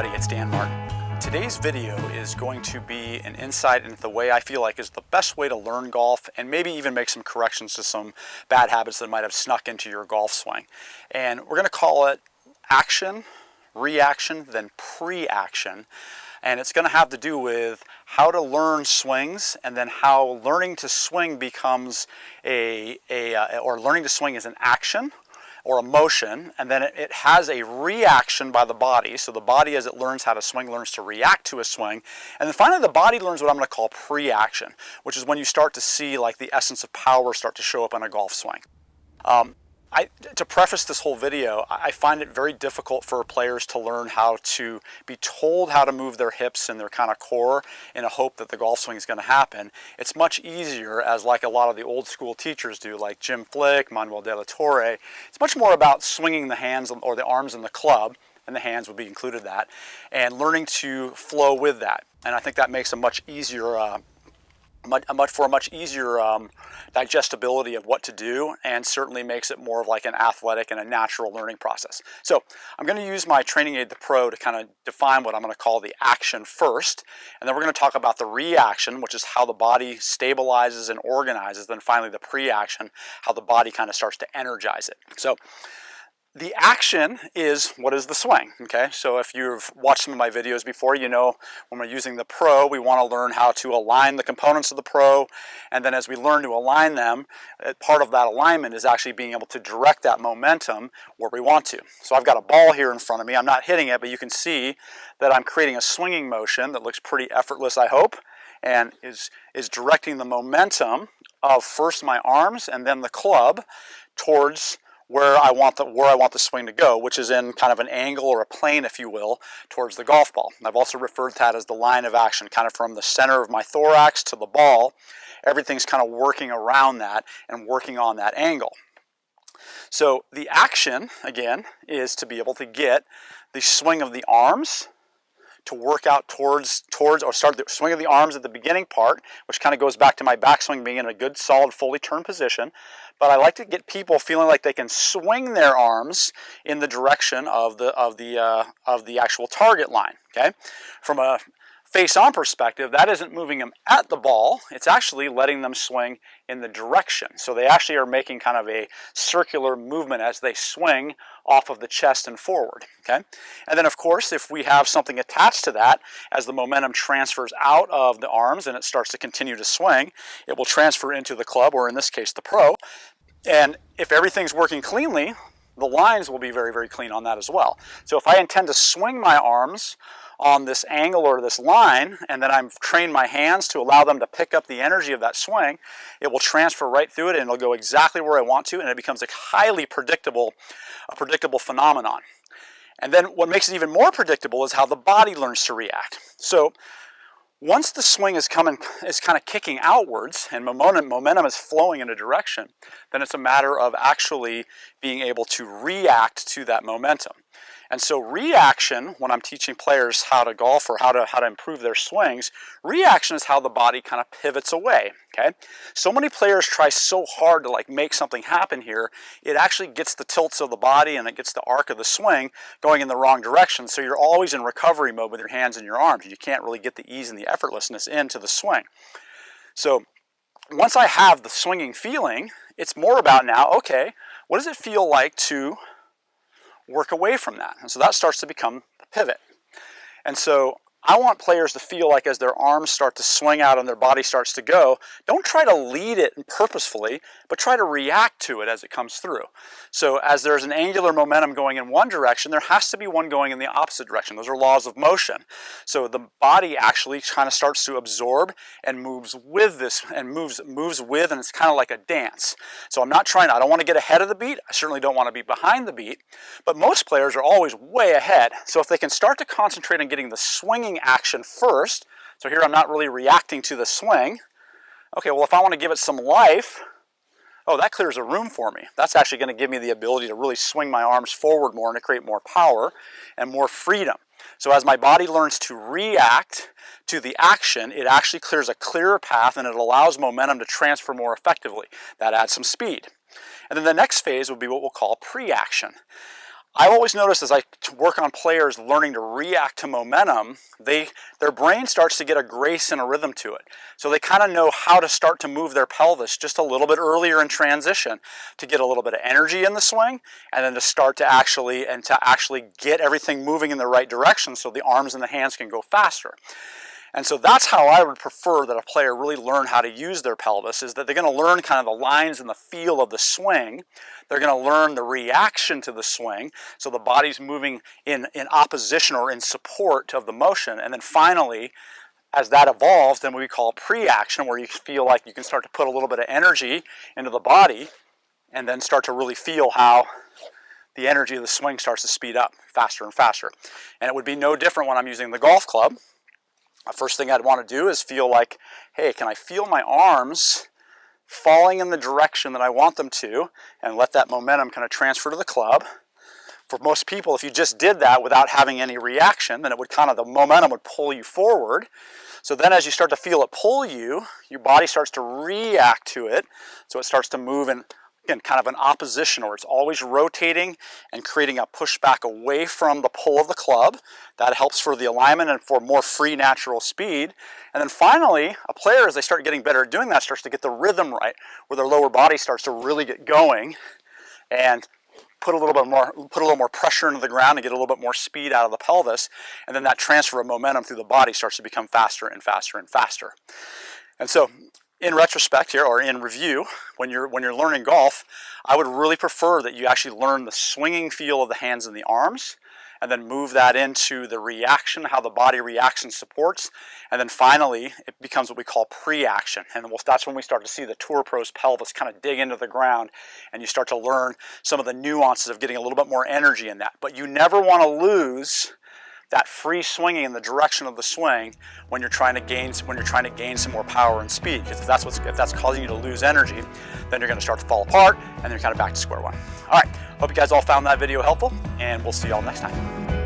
everybody, it's Dan Martin. Today's video is going to be an insight into the way I feel like is the best way to learn golf and maybe even make some corrections to some bad habits that might have snuck into your golf swing. And we're going to call it action, reaction, then pre-action. And it's going to have to do with how to learn swings and then how learning to swing becomes or learning to swing is an action or a motion, and then it has a reaction by the body. So the body, as it learns how to swing, learns to react to a swing. And then finally the body learns what I'm going to call pre-action, which is when you start to see like the essence of power start to show up on a golf swing. To preface this whole video, I find it very difficult for players to learn how to be told how to move their hips and their kind of core in a hope that the golf swing is going to happen. It's much easier, as like a lot of the old school teachers do, like Jim Flick, Manuel de la Torre. It's much more about swinging the hands or the arms in the club, and the hands would be included that, and learning to flow with that. And I think that makes a much easier much easier digestibility of what to do, and certainly makes it more of like an athletic and a natural learning process. So I'm going to use my training aid, the Pro, to kind of define what I'm going to call the action first, and then we're going to talk about the reaction, which is how the body stabilizes and organizes, then finally the pre-action, how the body kind of starts to energize it. So the action is what is the swing, okay? So if you've watched some of my videos before, you know when we're using the Pro, we want to learn how to align the components of the Pro, and then as we learn to align them, part of that alignment is actually being able to direct that momentum where we want to. So I've got a ball here in front of me. I'm not hitting it, but you can see that I'm creating a swinging motion that looks pretty effortless, I hope, and is directing the momentum of first my arms and then the club towards where I want the swing to go, which is in kind of an angle or a plane, if you will, towards the golf ball. I've also referred to that as the line of action, kind of from the center of my thorax to the ball. Everything's kind of working around that and working on that angle. So the action, again, is to be able to get the swing of the arms to work out towards or start the swing of the arms at the beginning part, which kind of goes back to my backswing being in a good, solid, fully turned position. But I like to get people feeling like they can swing their arms in the direction of the actual target line. Okay, from a face-on perspective, that isn't moving them at the ball, it's actually letting them swing in the direction. So they actually are making kind of a circular movement as they swing off of the chest and forward, okay? And then of course, if we have something attached to that, as the momentum transfers out of the arms and it starts to continue to swing, it will transfer into the club, or in this case, the Pro. And if everything's working cleanly, the lines will be very, very clean on that as well. So if I intend to swing my arms on this angle or this line, and then I've trained my hands to allow them to pick up the energy of that swing, it will transfer right through it and it'll go exactly where I want to, and it becomes a highly predictable phenomenon. And then what makes it even more predictable is how the body learns to react. So once the swing is kind of kicking outwards and momentum is flowing in a direction, then it's a matter of actually being able to react to that momentum. And so reaction, when I'm teaching players how to golf or how to improve their swings, reaction is how the body kind of pivots away, okay? So many players try so hard to like make something happen here, it actually gets the tilts of the body and it gets the arc of the swing going in the wrong direction. So you're always in recovery mode with your hands and your arms. You can't really get the ease and the effortlessness into the swing. So once I have the swinging feeling, it's more about now, okay, what does it feel like to work away from that? And so that starts to become the pivot. And so I want players to feel like as their arms start to swing out and their body starts to go, don't try to lead it purposefully, but try to react to it as it comes through. So as there's an angular momentum going in one direction, there has to be one going in the opposite direction. Those are laws of motion. So the body actually kind of starts to absorb and moves with this, and moves with, and it's kind of like a dance. So I don't want to get ahead of the beat. I certainly don't want to be behind the beat, but most players are always way ahead. So if they can start to concentrate on getting the swinging action first, so here I'm not really reacting to the swing. Okay, well if I want to give it some life, oh, that clears a room for me. That's actually going to give me the ability to really swing my arms forward more and to create more power and more freedom. So as my body learns to react to the action, it actually clears a clearer path and it allows momentum to transfer more effectively. That adds some speed. And then the next phase would be what we'll call pre-action. I've always noticed as I work on players learning to react to momentum, their brain starts to get a grace and a rhythm to it. So they kind of know how to start to move their pelvis just a little bit earlier in transition to get a little bit of energy in the swing, and then to start to actually get everything moving in the right direction so the arms and the hands can go faster. And so that's how I would prefer that a player really learn how to use their pelvis, is that they're going to learn kind of the lines and the feel of the swing. They're going to learn the reaction to the swing, so the body's moving in opposition or in support of the motion. And then finally, as that evolves, then we call pre-action, where you feel like you can start to put a little bit of energy into the body and then start to really feel how the energy of the swing starts to speed up faster and faster. And it would be no different when I'm using the golf club. The first thing I'd want to do is feel like, hey, can I feel my arms falling in the direction that I want them to, and let that momentum kind of transfer to the club. For most people, if you just did that without having any reaction, then it would the momentum would pull you forward. So then as you start to feel it pull you, your body starts to react to it. So it starts to move in, again, kind of an opposition, or it's always rotating and creating a pushback away from the pull of the club. That helps for the alignment and for more free natural speed. And then finally, a player, as they start getting better at doing that, starts to get the rhythm right, where their lower body starts to really get going and put a little more pressure into the ground and get a little bit more speed out of the pelvis. And then that transfer of momentum through the body starts to become faster and faster and faster. And so, in retrospect here, or in review, when you're learning golf, I would really prefer that you actually learn the swinging feel of the hands and the arms, and then move that into the reaction, how the body reacts and supports, and then finally it becomes what we call pre-action. And that's when we start to see the Tour Pro's pelvis kind of dig into the ground, and you start to learn some of the nuances of getting a little bit more energy in that. But you never want to lose that free swinging in the direction of the swing when you're trying to gain some more power and speed. Because if that's causing you to lose energy, then you're going to start to fall apart, and then you're kind of back to square one. All right, hope you guys all found that video helpful, and we'll see you all next time.